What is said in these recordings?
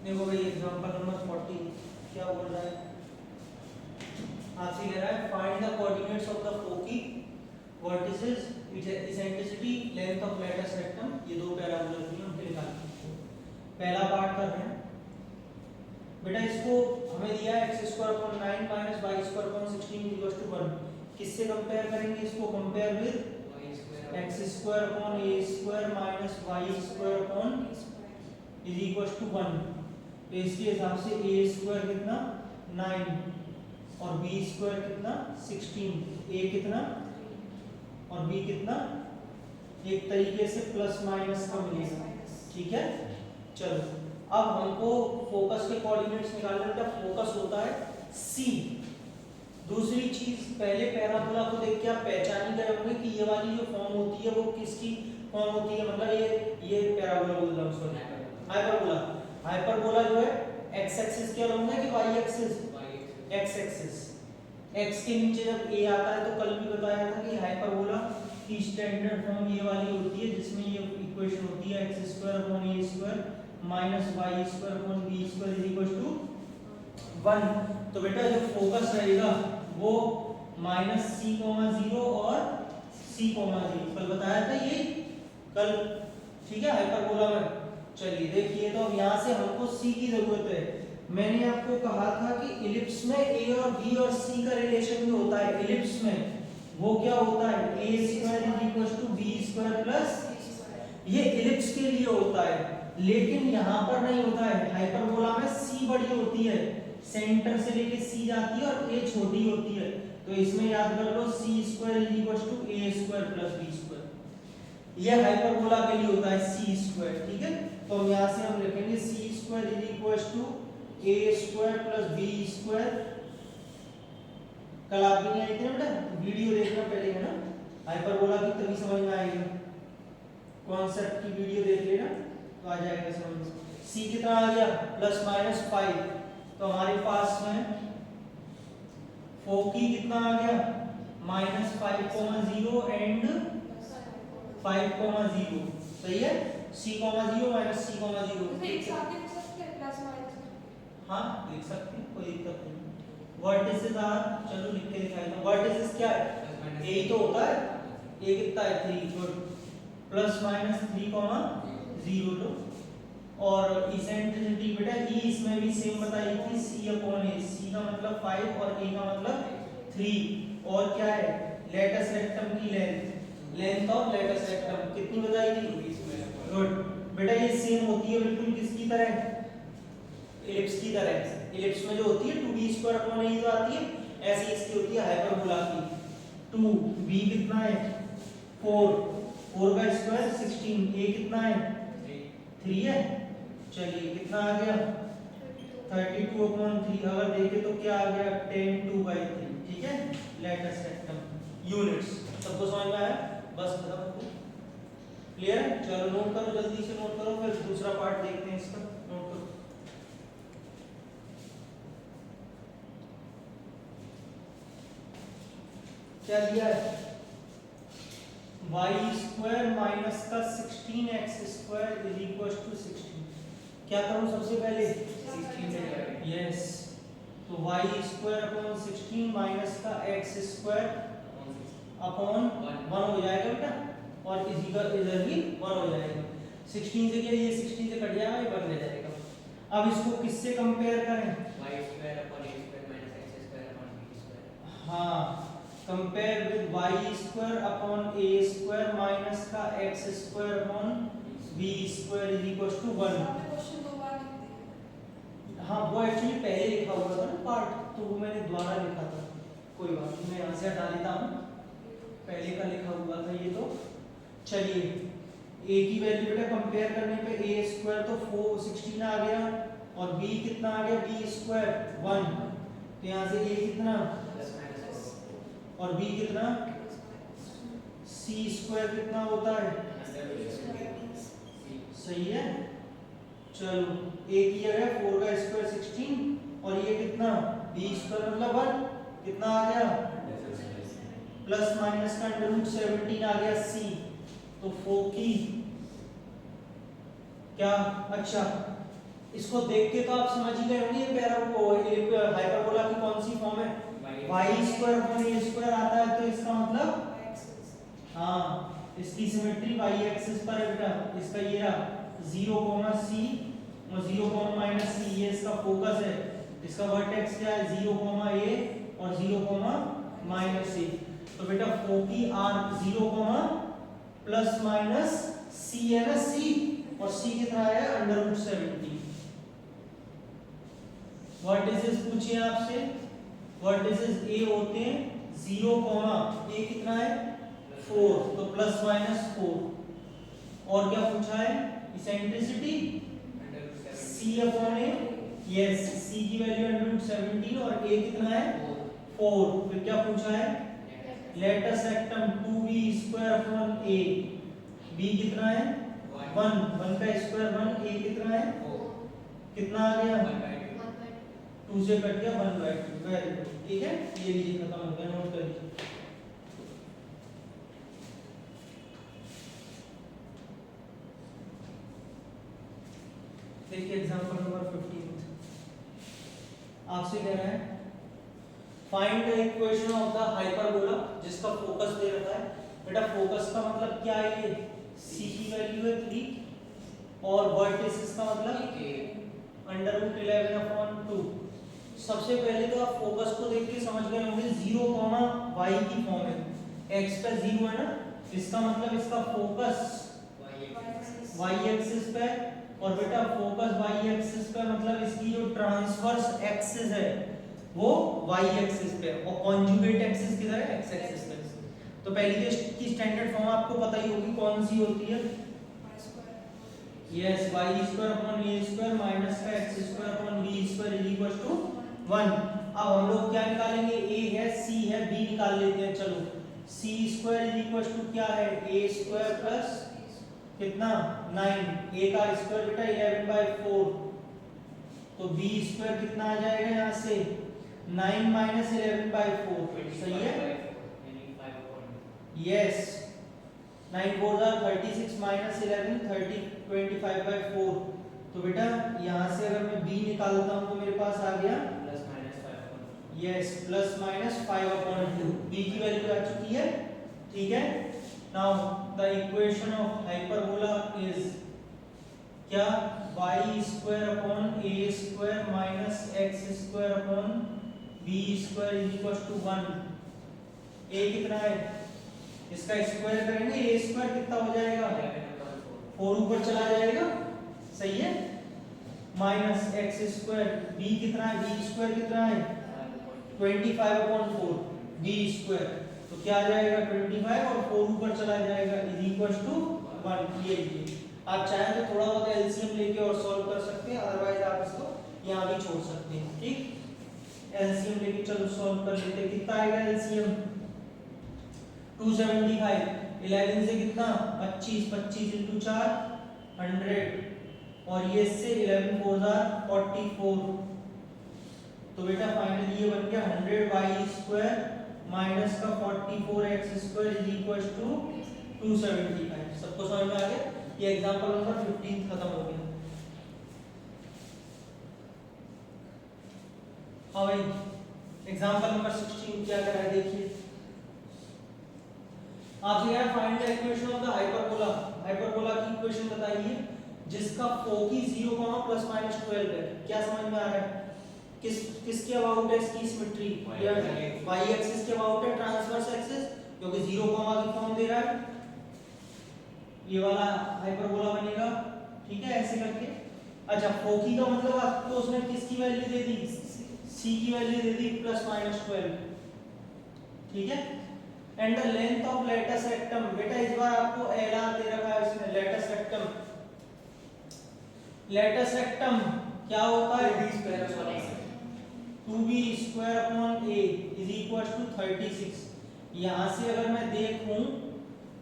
देखो भाई example number 40 क्या बोल रहा है, आपसे कह रहा है find the coordinates of the foci vertices eccentricity length of latus rectum. ये दो पैराबोला दिए उनके निकालना। पहला पार्ट कर रहे हैं बेटा, इसको हमें दिया है x square upon 9 minus y square upon 16 equals to 1। किससे कंपेयर करेंगे इसको? Compare with x square upon a square minus y square upon is equals to 1। तो इसके हिसाब से a स्क्वायर कितना 9 और b स्क्वायर कितना 16, a कितना और b कितना, एक तरीके से प्लस माइनस का मिलेगा। ठीक है, चलो अब हमको फोकस के कोऑर्डिनेट्स निकालने का फोकस होता है C। दूसरी चीज, पहले पैराबोला को देख के आप पहचान ही गए होंगे कि ये वाली जो फॉर्म होती है वो किसकी फॉर्म होती है, मतलब ये पैराबोला बोल रहा हूं, सॉरी हाइपरबोला। हाइपरबोला जो है x एक्सिस के अलॉन्ग है कि y axis? x axis. x के नीचे जब a आता है तो कल भी बताया था कि हाइपरबोला की स्टैंडर्ड फॉर्म ये वाली होती है जिसमें ये इक्वेशन होती है x square upon a square minus y square upon b square is equal to 1। तो बेटा जो फोकस रहेगा वो माइनस सी कोमा 0 और सी कोमा 0 कल बताया था ये कल। ठीक है, हाइपरबोला में। चलिए देखिए, तो अब यहाँ से हमको सी की जरूरत है। मैंने आपको कहा था कि इलिप्स में ए और बी और सी का रिलेशन भी होता है। इलिप्स में वो क्या होता है, A square is equal to B square plus, ये इलिप्स के लिए होता है, लेकिन यहाँ पर नहीं होता है। हाइपरबोला में सी बड़ी होती है, सेंटर से लेके सी जाती है और ए छोटी होती है। तो इसमें याद कर लो C square is equal to A square plus B square. यह हाइपरबोला के लिए होता है सी स्क्वायर। ठीक है, तो यहाँ से हम लिखेंगे C square is equal to A square plus B square. कल आप भी नहीं आए थे बेटा, वीडियो देखना पहले है ना हाइपरबोला की, तभी समझ में आएगा। कॉन्सेप्ट की वीडियो देख लेना तो आ जाएगा समझ में। सी कितना आ गया प्लस माइनस 5। तो हमारे पास में फोकी कितना आ गया माइनस 5,0 एंड 5,0। सही है, c,0 माइनस c,0 एक साथ लिख सकते हैं प्लस माइनस। हाँ लिख सकते हैं, कोई दिक्कत नहीं। वर्टिसेस आर, चलो लिख के दिखाई दो। वर्टिसेस क्या है, ए ही तो होता है, ए कितना है 3, गुड। प्लस माइनस 3,0 लो। और इसेंट्रिसिटी बेटा ई इसमें भी सेम बताई थी, c अपॉन ए। c का मतलब 5 और a का मतलब 3। और क्या है, लेटस रेक्टम की length, length of latus rectum कितनी बताई थी, गुड। बेटा ये सेम होती है बिल्कुल किसकी तरह, इलिप्स की तरह। इलिप्स में जो होती है 2b स्क्वायर अपॉन a जो आती है, ऐसी इसकी होती है हाइपरबोला की। 2b कितना है 4, 4 का स्क्वायर 16, a कितना है 3 है। चलिए कितना आ गया 32 अपॉन 3। अगर देखें तो क्या आ गया 10/2/3। ठीक है, लेटस रेक्टम यूनिट्स। सबको समझ में आया, बस खत्म। क्लियर, चलो नोट करो, जल्दी से नोट करो, फिर दूसरा पार्ट देखते हैं इसका। नोट करो क्या दिया है, y स्क्वायर माइनस का 16x square is equal to 16। क्या करूं सबसे पहले 16 से करें, यस। तो y स्क्वायर अपॉन 16 माइनस का x स्क्वायर अपॉन 1 हो जाएगा बेटा, और इसी का इधर भी 1 हो जाएगा। 16 से क्या, ये 16 से कट जाएगा, ये 1 रह जाएगा। अब इसको किससे कंपेयर करें, y square upon a square minus x square upon b square. हाँ, compare with y square upon a square minus का x square upon b square is equal to 1। Question दो बार लिख दिया। हाँ वो एक्चुअली पहले लिखा हुआ था ना पार्ट, तो वो मैंने दोबारा लिखा था। कोई बात नहीं, मैं यहाँ से हटा देता हूँ, पहले का लिखा हुआ था ये तो। चलिए a की वैल्यू बेटा कंपेयर करने पे a स्क्वायर तो 16 आ गया, और b कितना आ गया b स्क्वायर 1। तो यहाँ से a कितना प्लस माइनस और b कितना, c स्क्वायर कितना होता है, सही है। चलो a की जगह 4 का स्क्वायर 16, और ये कितना b स्क्वायर मतलब 1, कितना आ गया प्लस माइनस का √17 आ गया c। तो 4 की क्या, अच्छा इसको देख के तो आप समझ ही गए होंगे ये हाइपरबोला की कौन सी फॉर्म है, y square upon a square आता है, तो इसका मतलब हाँ इसकी सिमेट्री y एक्सिस पर है बेटा। इसका ये रहा 0, c और 0, -c, ये इसका फोकस है। इसका वर्टेक्स क्या है 0, a और 0, -a। तो बेटा फोकी आर 0, ±c है ना, c और c कितना है √70। वर्टिसेस पूछिए आपसे, वर्टिसेस a होते हैं 0, a कितना है 4, तो ±4। और क्या पूछा है इसेंट्रिसिटी c/a, यस c की वैल्यू √17 और a कितना है 4। फिर क्या पूछा है latus rectum 2b² a, b कितना है 1, 1 का स्क्वायर 1, a कितना है कितना आ गया 2 से कट गया 1/2। वेरी गुड, ठीक है, ये लीजिए खत्म हो गया, नोट कर लीजिए। देखिए एग्जांपल नंबर 15 आपसे कह रहा है find the equation of the hyperbola जिसका फोकस दे रखा है। बेटा फोकस का मतलब क्या है, ये c की वैल्यू है 3 और वर्टिसेस का मतलब √11/2। सबसे पहले तो आप फोकस को देख के समझ गए होंगे 0, y की फॉर्म है, x पे 0 है ना, इसका मतलब इसका फोकस y एक्सिस पे, और बेटा फोकस y एक्सिस पे मतलब इसकी जो ट्रांसवर्स एक्सिस है वो y एक्सिस पे और कॉन्जुगेट एक्सिस किधर है x एक्सिस पे। तो पहली तो इसकी स्टैंडर्ड फॉर्म आपको पता ही होगी कौन सी होती है, yes y² upon a² minus का x² अपॉन b² 1। अब हम लोग क्या निकालेंगे, a है c है b निकाल लेते हैं। चलो c² क्या है a² प्लस कितना 9, a का स्क्वायर बेटा 11/4, तो b² कितना आ जाएगा यहाँ से 9 - 11/4, सही है, यस 9 4 are 36 - 11 30 25/4। तो बेटा यहाँ से अगर मैं b निकालता हूँ तो मेरे पास आ गया यस ±5/2, b की वैल्यू आ चुकी है, ठीक है। Now the equation of hyperbola is क्या y² upon a² minus x² upon b² 1। a कितना है इसका स्क्वायर करेंगे, a² कितना हो जाएगा 4 ऊपर चला जाएगा, सही है, माइनस x², b कितना है b² कितना है 25/4 b², तो क्या आ जाएगा 25 और 4 ऊपर चला जाएगा = 1। ये आप चाहें तो थोड़ा बहुत एलसीएम लेके और सॉल्व कर सकते हैं, अदरवाइज आप इसको यहाँ भी छोड़ सकते हैं, ठीक। एलसीएम लेके चलो सॉल्व कर लेते हैं, कितना आएगा एलसीएम 275, 11 से कितना 25, 25 × 4 100 और ये से 11 4 44। तो बेटा फाइनली ये बन गया 100y² माइनस का 44x² = 275। सबको समझ में आ गया, ये एग्जांपल नंबर 15 खत्म हो गया। हाँ भाई एग्जांपल नंबर 16 क्या करा है देखिए, आपसे यार find the equation of the hyperbola. Hyperbola की इक्वेशन बताइए जिसका फोकी 0, ±12 है। क्या समझ में आ रहा है, किसके अबाउट है इसकी सिमेट्री, y एक्सिस के अबाउट है, ट्रांसवर्स एक्सिस, क्योंकि 0, की फॉर्म दे रहा है, ये वाला हाइपरबोला बनेगा, ठीक है, ऐसे करके। अच्छा फोकी का मतलब आपको उसने किसकी वैल्यू दे दी, c की वैल्यू दे दी +-12, ठीक है। And the length of latus rectum, बेटा इस बार आपको एलआर दे रखा है इसमें, लेटस रेक्टम। लेटस रेक्टम क्या होता है 2b² अपॉन a = 36। यहाँ से अगर मैं देखूं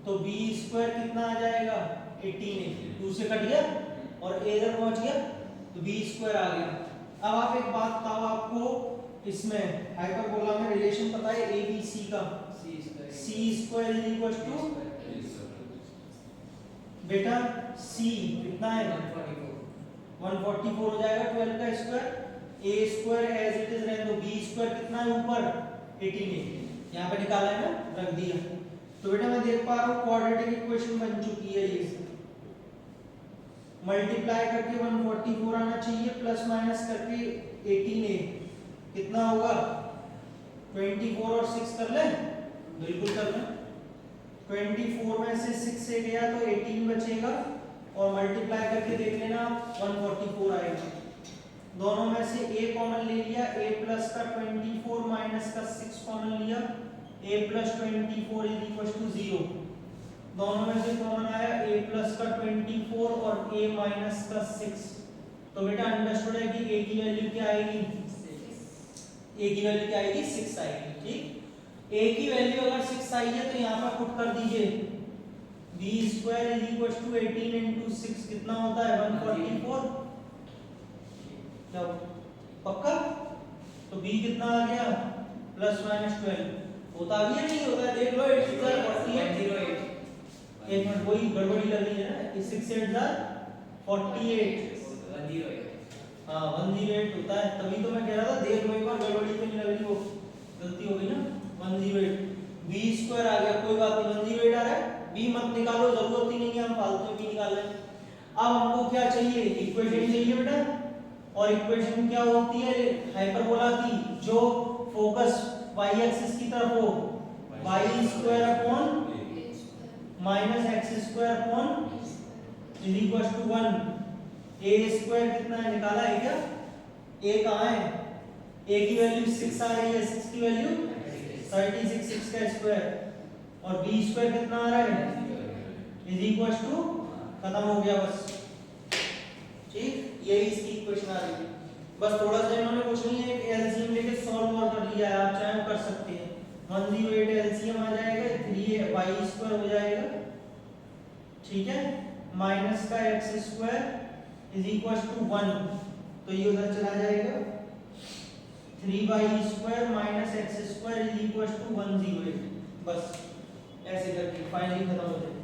तो b² कितना आ जाएगा 18, 2 से कट गया और a इधर पहुंच गया तो b² आ गया। अब आप एक बात बताओ, आपको इसमें हाइपरबोला में रिलेशन पता है abc का, c² बेटा c कितना है 144 हो जाएगा 12 का square, a square as it is रहने दो, b स्क्वायर कितना है ऊपर 18 है, यहाँ पे निकाला है ना, रख दिया। तो बेटा मैं देख पा रहा हूँ क्वाड्रेटिक इक्वेशन बन चुकी है ये, मल्टीप्लाई करके 144 आना चाहिए, प्लस माइनस करके 18a कितना होगा 24 और 6 कर ले, बिल्कुल कर ले। 24 में से 6 से गया तो 18 बचेगा, और मल्टीप्लाई करके देख लेना 144 आएगा। दोनों में से a कॉमन ले लिया, a प्लस का 24 माइनस का 6 कॉमन लिया, a plus 24 is equal to 0। दोनों में से कॉमन आया a प्लस का 24 और a माइनस का 6। तो बेटा अंडरस्टूड है कि a की वैल्यू क्या आएगी, a की वैल्यू क्या आएगी 6 आएगी। ठीक, a की वैल्यू अगर 6 आई है तो यहाँ पर पुट कर दीजिए b square is equal to 18 into 6 कितना होता है 144, क्या पक्का? तो b कितना आ गया प्लस माइनस 12 होता भी है नहीं होता है, देख लो 8 6 48, एक मिनट वही गड़बड़ी लग रही है ना, 6 8 48, हाँ 108 होता है, तभी तो मैं कह रहा था देख लो एक बार गड़बड़ी तो नहीं लग रही, वो गलती हो गई ना 108। b स्क्वायर आ गया, कोई बात नहीं 108 आ रहा है, b मत निकालो, जरूरत ही नहीं है, हम फालतू में निकाल रहे हैं। अब हमको क्या चाहिए, इक्वेशन चाहिए बेटा, और इक्वेशन क्या होती है हाइपरबोला की, जो फोकस y एक्सिस की तरफ हो, y square upon minus x square upon is equal to 1। a square कितना है निकाला है क्या, a कहाँ है, a की वैल्यू 6 आ रही है, 6 की वैल्यू 36, 6 का स्क्वायर, और b स्क्वायर कितना आ रहा है इज इक्वल टू, खत्म हो गया बस। ठीक, यही इसकी इक्वेशन आ रही है, बस थोड़ा सा इन्होंने कुछ नहीं है, एक एलसीएम लेके सॉल्व और कर लिया है, आप चाहे कर सकते हैं। 108 एलसीएम आ जाएगा, 3y स्क्वायर हो जाएगा, ठीक है, माइनस का x square is equal to 1, तो ये उधर चला जाएगा, 3y square minus x square is equal to 108, बस ऐसे करके फाइनली खत्म हो जाएगा।